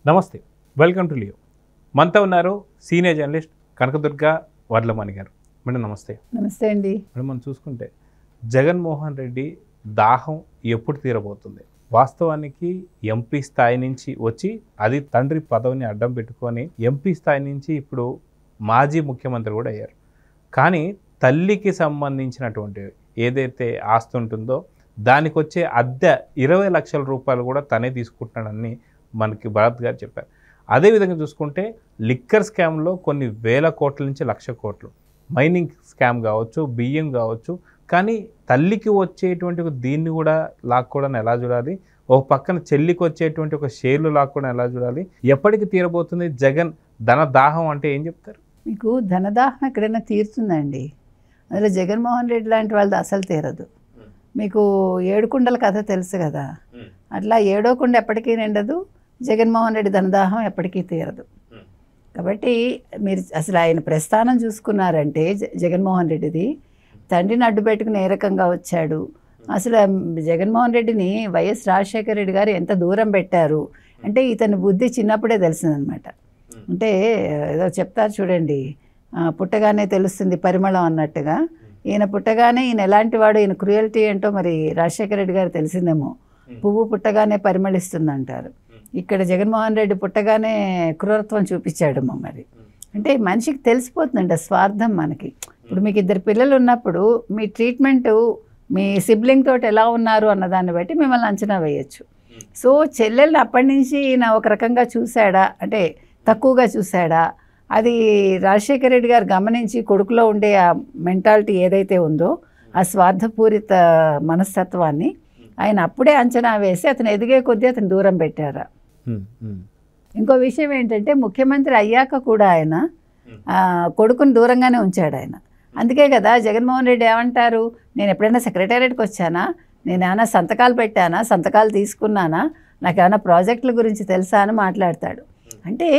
నమస్తే, welcome to Leo. మనతో ఉన్నారు సీనియర్ జర్నలిస్ట్ కనకదుర్గ వడ్లమణి గారు. మేడం నమస్తే. నమస్తే అండి. మేడం, మనం చూసుకుంటే జగన్మోహన్ రెడ్డి దాహం ఎప్పుడు తీరబోతుంది? వాస్తవానికి ఎంపీ స్థాయి నుంచి వచ్చి అది తండ్రి పదవిని అడ్డం పెట్టుకొని ఎంపీ స్థాయి నుంచి ఇప్పుడు మాజీ ముఖ్యమంత్రి కూడా అయ్యారు. కానీ తల్లికి సంబంధించినటువంటి ఏదైతే ఆస్తి ఉంటుందో దానికి వచ్చే అద్దె 20 లక్షల రూపాయలు కూడా తనే తీసుకుంటున్నాడని మనకి భరత్ గారు చెప్పారు. అదేవిధంగా చూసుకుంటే లిక్కర్ స్కామ్లో కొన్ని వేల కోట్ల నుంచి లక్ష కోట్లు, మైనింగ్ స్కామ్ కావచ్చు, బియ్యం కావచ్చు. కానీ తల్లికి వచ్చేటువంటి దీన్ని కూడా లాక్కోవడం ఎలా చూడాలి? ఒక పక్కన చెల్లికి వచ్చేటువంటి ఒక షేర్లు లాక్కోవడం ఎలా చూడాలి? ఎప్పటికి తీరబోతుంది జగన్ ధన దాహం అంటే ఏం చెప్తారు? మీకు ధనదాహం ఎక్కడైనా తీరుతుందండి? అందులో జగన్మోహన్ రెడ్డి లాంటి వాళ్ళది అసలు తీరదు. మీకు ఏడుకుండల కథ తెలుసు కదా, అట్లా ఏడో కుండ ఎప్పటికీ నిండదు, జగన్మోహన్ రెడ్డి ధనదాహం ఎప్పటికీ తీరదు. కాబట్టి మీరు అసలు ఆయన ప్రస్థానం చూసుకున్నారంటే జగన్మోహన్ రెడ్డిది తండ్రిని అడ్డు పెట్టుకుని ఏ రకంగా వచ్చాడు. అసలు జగన్మోహన్ రెడ్డిని వైఎస్ రాజశేఖర రెడ్డి గారు ఎంత దూరం పెట్టారు అంటే ఇతని బుద్ధి చిన్నప్పుడే తెలిసిందనమాట. అంటే ఏదో చెప్తారు చూడండి, పుట్టగానే తెలుస్తుంది పరిమళం అన్నట్టుగా. ఈయన పుట్టగానే ఈయన ఎలాంటి వాడు, ఈయన క్రూయల్టీ ఏంటో మరి రాజశేఖర రెడ్డి గారు తెలిసిందేమో. పువ్వు పుట్టగానే పరిమళిస్తుంది అంటారు. ఇక్కడ జగన్మోహన్ రెడ్డి పుట్టగానే క్రూరత్వం చూపించాడమ్మా. మరి అంటే మనిషికి తెలిసిపోతుందండి ఆ స్వార్థం మనకి. ఇప్పుడు మీకు 2 పిల్లలు ఉన్నప్పుడు మీ ట్రీట్మెంటు మీ సిబ్లింగ్ తోటి ఎలా ఉన్నారు అన్నదాన్ని బట్టి మిమ్మల్ని అంచనా వేయచ్చు. సో చెల్లెల్ని అప్పటి నుంచి ఈయన ఒక రకంగా చూశాడా అంటే తక్కువగా చూశాడా, అది రాజశేఖర రెడ్డి గారు గమనించి కొడుకులో ఉండే ఆ మెంటాలిటీ ఏదైతే ఉందో ఆ స్వార్థపూరిత మనస్తత్వాన్ని ఆయన అప్పుడే అంచనా వేసి అతను ఎదిగే కొద్దీ అతను దూరం పెట్టారా. ఇంకో విషయం ఏంటంటే ముఖ్యమంత్రి అయ్యాక కూడా ఆయన కొడుకుని దూరంగానే ఉంచాడు ఆయన. అందుకే కదా జగన్మోహన్ రెడ్డి ఏమంటారు, నేను ఎప్పుడైనా సెక్రటేరియట్కి వచ్చానా, నేను ఏమైనా సంతకాలు పెట్టానా, సంతకాలు తీసుకున్నానా, నాకు ఏమైనా ప్రాజెక్టుల గురించి తెలుసా అని మాట్లాడతాడు. అంటే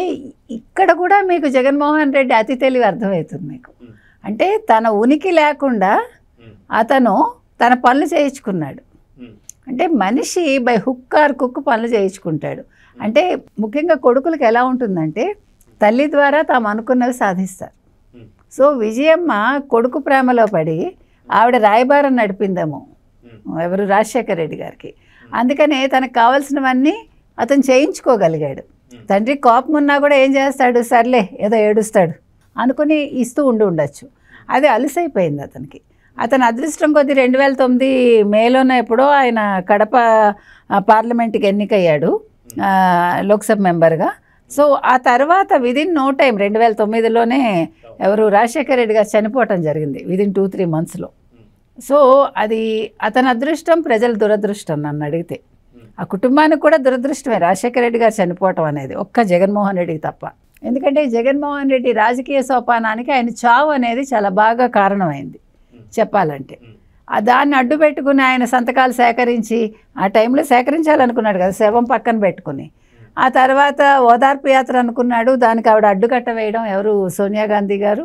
ఇక్కడ కూడా మీకు జగన్మోహన్ రెడ్డి అతి తెలివి అర్థమవుతుంది మీకు. అంటే తన ఉనికి లేకుండా అతను తన పనులు చేయించుకున్నాడు. అంటే మనిషి బై హుక్ ఆర్ కుక్ పనులు చేయించుకుంటాడు. అంటే ముఖ్యంగా కొడుకులకు ఎలా ఉంటుందంటే తల్లి ద్వారా తాము అనుకున్నవి సాధిస్తారు. సో విజయమ్మ కొడుకు ప్రేమలో పడి ఆవిడ రాయబారం నడిపిందేమో ఎవరు రాజశేఖర రెడ్డి గారికి. అందుకనే తనకు కావాల్సినవన్నీ అతను చేయించుకోగలిగాడు. తండ్రి కోపం ఉన్నా కూడా ఏం చేస్తాడు, సర్లే ఏదో ఏడుస్తాడు అనుకుని ఇస్తూ ఉండొచ్చు. అది అలసైపోయింది అతనికి. అతను అదృష్టం కొద్దీ 2009 మేలోనే ఎప్పుడో ఆయన కడప పార్లమెంట్కి ఎన్నికయ్యాడు లోక్సభ మెంబర్గా. సో ఆ తర్వాత విదిన్ నో టైం 2009లోనే ఎవరు రాజశేఖర రెడ్డి గారు చనిపోవటం జరిగింది విదిన్ 2-3 మంత్స్లో. సో అది అతని అదృష్టం, ప్రజల దురదృష్టం నన్ను అడిగితే. ఆ కుటుంబానికి కూడా దురదృష్టమే రాజశేఖర రెడ్డి గారు చనిపోవటం అనేది, ఒక్క జగన్మోహన్ రెడ్డికి తప్ప. ఎందుకంటే జగన్మోహన్ రెడ్డి రాజకీయ సోపానానికి ఆయన చావు అనేది చాలా బాగా కారణమైంది చెప్పాలంటే. దాన్ని అడ్డు పెట్టుకుని ఆయన సంతకాలు సేకరించి ఆ టైంలో సేకరించాలనుకున్నాడు కదా, శవం పక్కన పెట్టుకుని. ఆ తర్వాత ఓదార్పు యాత్ర అనుకున్నాడు, దానికి ఆవిడ అడ్డుకట్ట వేయడం ఎవరు సోనియా గాంధీ గారు.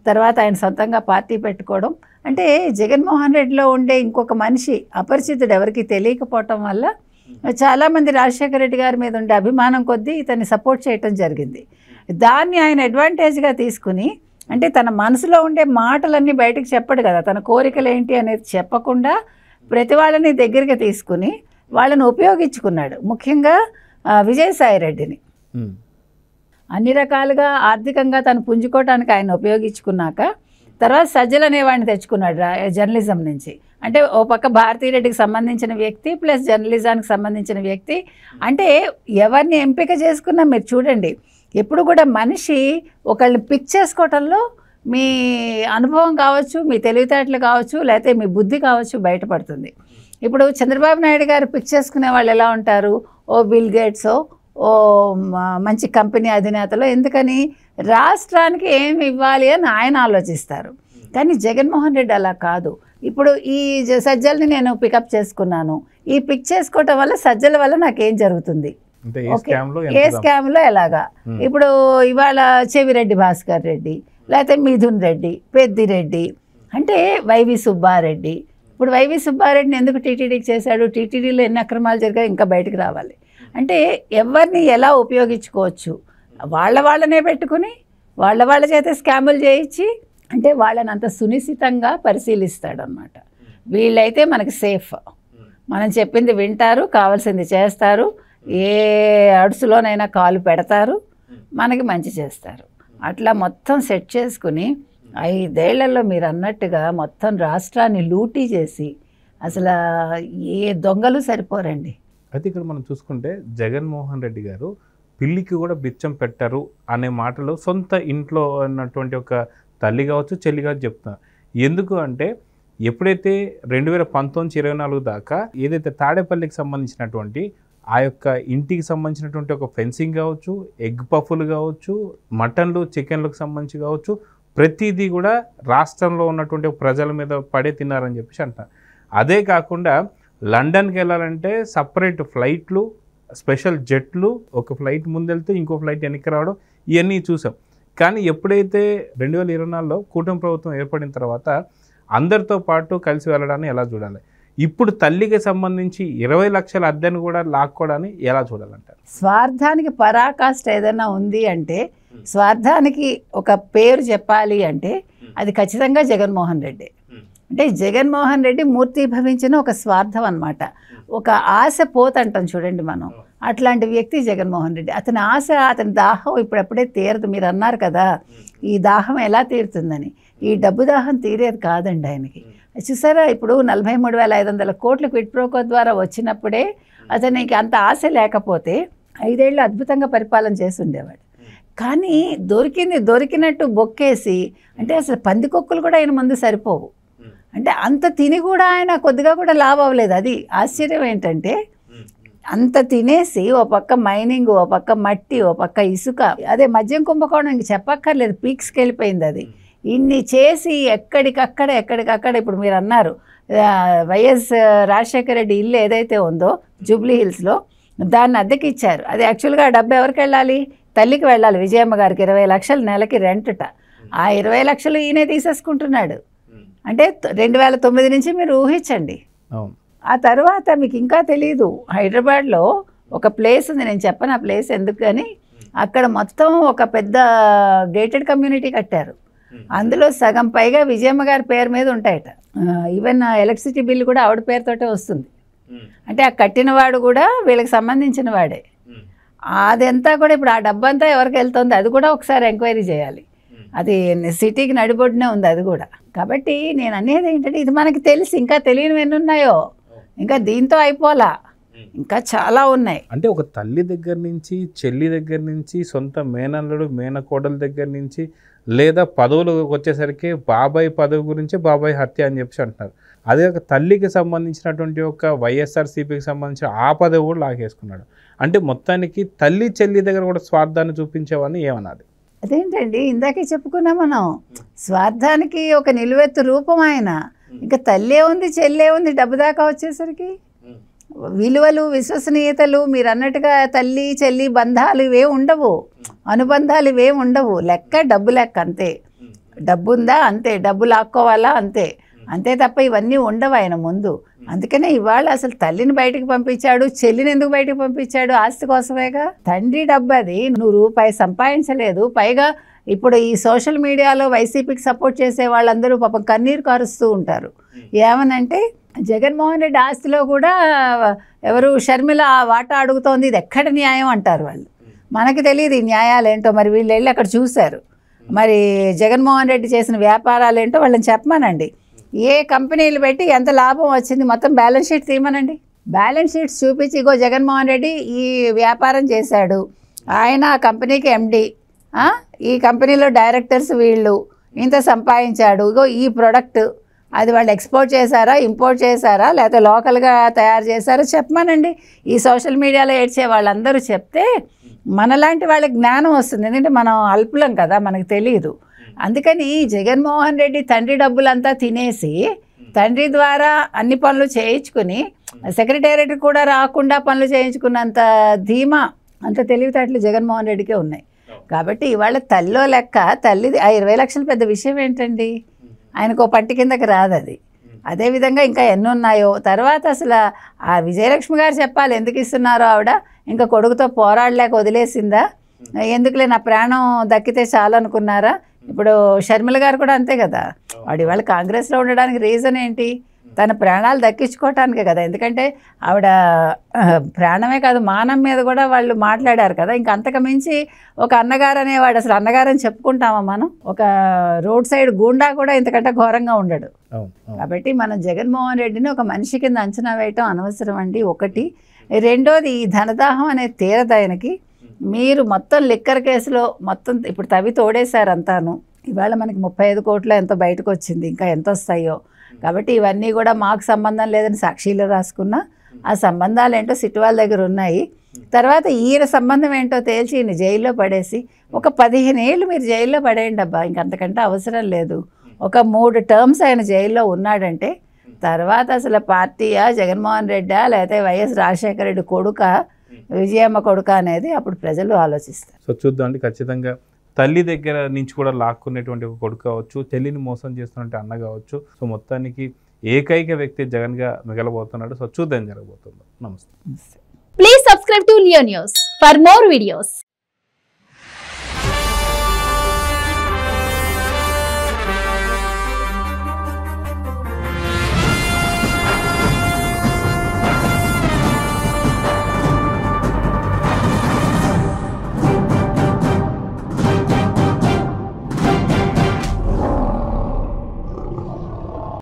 తర్వాత ఆయన సొంతంగా పార్టీ పెట్టుకోవడం. అంటే జగన్మోహన్ రెడ్డిలో ఉండే ఇంకొక మనిషి అపరిచితుడు ఎవరికి తెలియకపోవటం వల్ల చాలామంది రాజశేఖర రెడ్డి గారి మీద ఉండే అభిమానం కొద్దీ ఇతన్ని సపోర్ట్ చేయటం జరిగింది. దాన్ని ఆయన అడ్వాంటేజ్గా తీసుకుని, అంటే తన మనసులో ఉండే మాటలన్నీ బయటకు చెప్పడు కదా, తన కోరికలు ఏంటి అనేది చెప్పకుండా ప్రతి వాళ్ళని దగ్గరికి తీసుకుని వాళ్ళని ఉపయోగించుకున్నాడు. ముఖ్యంగా విజయసాయి రెడ్డిని అన్ని రకాలుగా ఆర్థికంగా తను పుంజుకోవటానికి ఆయన ఉపయోగించుకున్నాక తర్వాత సజ్జలు అనేవాడిని తెచ్చుకున్నాడు జర్నలిజం నుంచి. అంటే ఓ పక్క భారతీరెడ్డికి సంబంధించిన వ్యక్తి ప్లస్ జర్నలిజానికి సంబంధించిన వ్యక్తి. అంటే ఎవరిని ఎంపిక చేసుకున్నా మీరు చూడండి, ఎప్పుడు కూడా మనిషి ఒకళ్ళని పిక్ చేసుకోవటంలో మీ అనుభవం కావచ్చు, మీ తెలివితేటలు కావచ్చు, లేకపోతే మీ బుద్ధి కావచ్చు బయటపడుతుంది. ఇప్పుడు చంద్రబాబు నాయుడు గారు పిక్ చేసుకునే వాళ్ళు ఎలా ఉంటారు, ఓ బిల్ గేట్సో ఓ మంచి కంపెనీ అధినేతలో. ఎందుకని రాష్ట్రానికి ఏమి ఇవ్వాలి అని ఆయన ఆలోచిస్తారు. కానీ జగన్మోహన్ రెడ్డి అలా కాదు. ఇప్పుడు ఈ సజ్జల్ని నేను పికప్ చేసుకున్నాను, ఈ పిక్ చేసుకోవటం వల్ల సజ్జల వల్ల నాకేం జరుగుతుంది, ఏ స్కామ్లో ఎలాగా. ఇప్పుడు ఇవాళ చెవిరెడ్డి భాస్కర్ రెడ్డి, లేకపోతే మిథున్ రెడ్డి, పెద్దిరెడ్డి, అంటే వైవి సుబ్బారెడ్డి. ఇప్పుడు వైవి సుబ్బారెడ్డిని ఎందుకు టీటీడీకి చేశాడు, టీటీడీలో ఎన్ని అక్రమాలు జరిగాయి ఇంకా బయటకు రావాలి. అంటే ఎవరిని ఎలా ఉపయోగించుకోవచ్చు, వాళ్ళనే పెట్టుకుని వాళ్ళ చేత స్కాములు చేయించి, అంటే వాళ్ళని అంత సునిశ్చితంగా పరిశీలిస్తాడనమాట. వీళ్ళైతే మనకి సేఫ్, మనం చెప్పింది వింటారు, కావాల్సింది చేస్తారు, ఏ అడుసులోనైనా కాలు పెడతారు, మనకి మంచి చేస్తారు. అట్లా మొత్తం సెట్ చేసుకుని 5 ఏళ్లలో మీరు అన్నట్టుగా మొత్తం రాష్ట్రాన్ని లూటీ చేసి అసలు ఏ దొంగలు సరిపోరండి. అయితే ఇక్కడ మనం చూసుకుంటే జగన్మోహన్ రెడ్డి గారు పిల్లికి కూడా బిచ్చం పెట్టరు అనే మాటలు సొంత ఇంట్లో ఉన్నటువంటి ఒక తల్లి కావచ్చు, చెల్లి కావచ్చు చెప్తున్నారు. ఎందుకు అంటే ఎప్పుడైతే 2019-24 దాకా ఏదైతే తాడేపల్లికి సంబంధించినటువంటి ఆ యొక్క ఇంటికి సంబంధించినటువంటి ఒక ఫెన్సింగ్ కావచ్చు, ఎగ్ పఫ్లు కావచ్చు, మటన్లు చికెన్లకు సంబంధించి కావచ్చు, ప్రతిదీ కూడా రాష్ట్రంలో ఉన్నటువంటి ప్రజల మీద పడే తిన్నారని చెప్పేసి అంటారు. అదే కాకుండా లండన్కి వెళ్ళాలంటే సపరేట్ ఫ్లైట్లు, స్పెషల్ జెట్లు, ఒక ఫ్లైట్ ముందెళ్తే ఇంకో ఫ్లైట్ వెనక్కి రావడం, ఇవన్నీ చూసాం. కానీ ఎప్పుడైతే 2024లో కూటమి ప్రభుత్వం ఏర్పడిన తర్వాత అందరితో పాటు కలిసి వెళ్ళడాన్ని ఎలా చూడాలి, ఇప్పుడు తల్లికి సంబంధించి 20 లక్షల అద్దెను కూడా లాక్కోవడాన్ని ఎలా చూడాలంటారు? స్వార్థానికి పరాకాష్ట ఏదైనా ఉంది అంటే, స్వార్థానికి ఒక పేరు చెప్పాలి అంటే అది ఖచ్చితంగా జగన్మోహన్ రెడ్డి. అంటే జగన్మోహన్ రెడ్డి మూర్తి భవించిన ఒక స్వార్థం అన్నమాట. ఒక ఆశ పోతంటాం చూడండి మనం, అట్లాంటి వ్యక్తి జగన్మోహన్ రెడ్డి. అతని ఆశ, అతని దాహం ఇప్పుడప్పుడే తీరదు. మీరు అన్నారు కదా ఈ దాహం ఎలా తీరుతుందని, ఈ డబ్బు దాహం తీరేది కాదండి ఆయనకి. చూసారా, ఇప్పుడు 43,500 కోట్లు క్విడ్ ప్రోకో ద్వారా వచ్చినప్పుడే అతనికి అంత ఆశ లేకపోతే 5 ఏళ్ళు అద్భుతంగా పరిపాలన చేసి ఉండేవాడు. కానీ దొరికినట్టు బొక్కేసి, అంటే అసలు పందికొక్కులు కూడా ఆయన ముందు సరిపోవు. అంటే అంత తిని కూడా ఆయన కొద్దిగా కూడా లాభ అవ్వలేదు. అది ఆశ్చర్యం ఏంటంటే, అంత తినేసి ఓ పక్క మైనింగ్, ఓ పక్క మట్టి, ఓ పక్క ఇసుక, అదే మద్యం కుంభకోణం ఇంక చెప్పక్కర్లేదు, పీక్స్కి వెళ్ళిపోయింది అది. ఇన్ని చేసి ఎక్కడికక్కడ ఇప్పుడు మీరు అన్నారు వైఎస్ రాజశేఖర రెడ్డి ఇల్లు ఏదైతే ఉందో జూబ్లీ హిల్స్లో, దాన్ని అద్దెకి ఇచ్చారు. అది యాక్చువల్గా ఆ డబ్బు ఎవరికి వెళ్ళాలి? తల్లికి వెళ్ళాలి. విజయమ్మ గారికి 20 లక్షలు నెలకి రెంటట. ఆ 20 లక్షలు ఈయనే తీసేసుకుంటున్నాడు. అంటే 2009 నుంచి మీరు ఊహించండి. ఆ తర్వాత మీకు ఇంకా తెలీదు, హైదరాబాద్లో ఒక ప్లేస్ ఉంది, నేను చెప్పను ఆ ప్లేస్ ఎందుకు, కానీ అక్కడ మొత్తం ఒక పెద్ద గేటెడ్ కమ్యూనిటీ కట్టారు. అందులో సగం పైగా విజయమ్మ గారి పేరు మీద ఉంటాయట. ఈవెన్ ఎలక్ట్రిసిటీ బిల్లు కూడా ఆవిడ పేరుతోటే వస్తుంది. అంటే ఆ కట్టినవాడు కూడా వీళ్ళకి సంబంధించిన వాడే. అదంతా కూడా ఇప్పుడు ఆ డబ్బంతా ఎవరికి వెళ్తుంది అది కూడా ఒకసారి ఎంక్వైరీ చేయాలి. అది సిటీకి నడిబొడ్డునే ఉంది అది కూడా. కాబట్టి నేను అనేది ఏంటంటే, ఇది మనకి తెలిసి ఇంకా తెలియనివి ఎన్ని ఉన్నాయో, ఇంకా దీంతో అయిపోలా, ఇంకా చాలా ఉన్నాయి. అంటే ఒక తల్లి దగ్గర నుంచి, చెల్లి దగ్గర నుంచి, సొంత మేనల్లుడు మేనకోడల దగ్గర నుంచి, లేదా పదవులకు వచ్చేసరికి బాబాయ్ పదవి గురించి బాబాయ్ హత్య అని చెప్పి అంటున్నారు. అదే ఒక తల్లికి సంబంధించినటువంటి ఒక వైఎస్ఆర్సీపీకి సంబంధించిన ఆ పదవి కూడా లాగేసుకున్నాడు. అంటే మొత్తానికి తల్లి చెల్లి దగ్గర కూడా స్వార్థాన్ని చూపించేవాడిని ఏమన్నది? అదేంటండి, ఇందాకే చెప్పుకున్నాం మనం, స్వార్థానికి ఒక నిలువెత్తు రూపం ఆయన. ఇంకా తల్లే ఉంది, చెల్లే ఉంది, డబ్బు దాకా వచ్చేసరికి విలువలు, విశ్వసనీయతలు, మీరు అన్నట్టుగా తల్లి చెల్లి బంధాలు ఇవే ఉండవు, అనుబంధాలు ఇవే ఉండవు. లెక్క డబ్బు లెక్క అంతే. డబ్బు ఉందా అంతే, డబ్బు లాక్కోవాలా అంతే, అంతే తప్ప ఇవన్నీ ఉండవు ఆయన ముందు. అందుకనే ఇవాళ అసలు తల్లిని బయటకు పంపించాడు, చెల్లిని ఎందుకు బయటకు పంపించాడు? ఆస్తి కోసమేగా. తండ్రి డబ్బు అది, నువ్వు రూపాయి సంపాదించలేదు. పైగా ఇప్పుడు ఈ సోషల్ మీడియాలో వైసీపీకి సపోర్ట్ చేసే వాళ్ళందరూ పాపం కన్నీరు కారుస్తూ ఉంటారు. ఏమనంటే, జగన్మోహన్ రెడ్డి ఆస్తిలో కూడా ఎవరు షర్మిల వాటా అడుగుతోంది, ఇది ఎక్కడ న్యాయం అంటారు వాళ్ళు. మనకి తెలియదు ఈ న్యాయాలు ఏంటో, మరి వీళ్ళు వెళ్ళి అక్కడ చూశారు. మరి జగన్మోహన్ రెడ్డి చేసిన వ్యాపారాలు ఏంటో వాళ్ళని చెప్పమనండి. ఏ కంపెనీలు పెట్టి ఎంత లాభం వచ్చింది మొత్తం బ్యాలెన్స్ షీట్ తీయమనండి. బ్యాలెన్స్ షీట్స్ చూపించి, ఇగో జగన్మోహన్ రెడ్డి ఈ వ్యాపారం చేశాడు, ఆయన కంపెనీకి ఎండి, ఈ కంపెనీలో డైరెక్టర్స్ వీళ్ళు, ఇంత సంపాదించాడు, ఇగో ఈ ప్రోడక్ట్, అది వాళ్ళు ఎక్స్పోర్ట్ చేశారా, ఇంపోర్ట్ చేశారా, లేకపోతే లోకల్గా తయారు చేశారా చెప్పమనండి. ఈ సోషల్ మీడియాలో ఏడ్చే వాళ్ళందరూ చెప్తే మనలాంటి వాళ్ళకి జ్ఞానం వస్తుంది. ఎందుకంటే మనం అల్పులం కదా, మనకు తెలియదు. అందుకని జగన్మోహన్ రెడ్డి తండ్రి డబ్బులంతా తినేసి, తండ్రి ద్వారా అన్ని పనులు చేయించుకుని, సెక్రటేరియట్ కూడా రాకుండా పనులు చేయించుకున్నంత ధీమా, అంత తెలివితేటలు జగన్మోహన్ రెడ్డికే ఉన్నాయి. కాబట్టి ఇవాళ తల్లిలో లెక్క, తల్లిది ఆ 20 లక్షలు పెద్ద విషయం ఏంటండి? ఆయనకు పంటి కిందకి రాదు అది. అదేవిధంగా ఇంకా ఎన్ని ఉన్నాయో. తర్వాత అసలు ఆ విజయలక్ష్మి గారు చెప్పాలి ఎందుకు ఇస్తున్నారో. ఆవిడ ఇంకా కొడుకుతో పోరాడలేక వదిలేసిందా, ఎందుకులే నా ప్రాణం దక్కితే చాలు అనుకున్నారా? ఇప్పుడు షర్మిల గారు కూడా అంతే కదా. వాడు ఇవాళ కాంగ్రెస్లో ఉండడానికి రీజన్ ఏంటి? తన ప్రాణాలు దక్కించుకోవటానికే కదా. ఎందుకంటే ఆవిడ ప్రాణమే కాదు మానం మీద కూడా వాళ్ళు మాట్లాడారు కదా. ఇంకా అంతకు మించి ఒక అన్నగారు అనేవాడు, అసలు అన్నగారని చెప్పుకుంటామా మనం? ఒక రోడ్ సైడ్ గూండా కూడా ఇంతకంటే ఘోరంగా ఉండడు. కాబట్టి మనం జగన్మోహన్ రెడ్డిని ఒక మనిషి కింద అంచనా వేయటం అనవసరం అండి ఒకటి. రెండోది, ఈ ధనదాహం అనేది తీరదు ఆయనకి. మీరు మొత్తం లిక్కర్ కేసులో మొత్తం ఇప్పుడు తవి తోడేశారు అంతాను. ఇవాళ మనకి 35 కోట్లు ఎంతో బయటకు వచ్చింది, ఇంకా ఎంత వస్తాయో. కాబట్టి ఇవన్నీ కూడా మాకు సంబంధం లేదని సాక్షిలో రాసుకున్నా ఆ సంబంధాలు ఏంటో సిట్ వాళ్ళ దగ్గర ఉన్నాయి. తర్వాత ఈయన సంబంధం ఏంటో తేల్చి ఈయన జైల్లో పడేసి ఒక 15 ఏళ్ళు మీరు జైల్లో పడేయండి అబ్బా, ఇంకంతకంటే అవసరం లేదు. ఒక 3 టర్మ్స్ ఆయన జైల్లో ఉన్నాడంటే తర్వాత అసలు పార్టీయా, జగన్మోహన్ రెడ్డా, లేకపోతే వైఎస్ రాజశేఖర రెడ్డి కొడుక, విజయమ్మ కొడుక అనేది అప్పుడు ప్రజలు ఆలోచిస్తారు. సో చూద్దామండి, ఖచ్చితంగా తల్లి దగ్గర నుంచి కూడా లాక్కునేటువంటి ఒక కొడుకు కావచ్చు, చెల్లిని మోసం చేస్తున్నటువంటి అన్న కావచ్చు. సో మొత్తానికి ఏకైక వ్యక్తి జగన్గా మిగలబోతున్నాడు. సో చూద్దాం జరగబోతుందో. నమస్తే. Please subscribe to Leo News for more videos.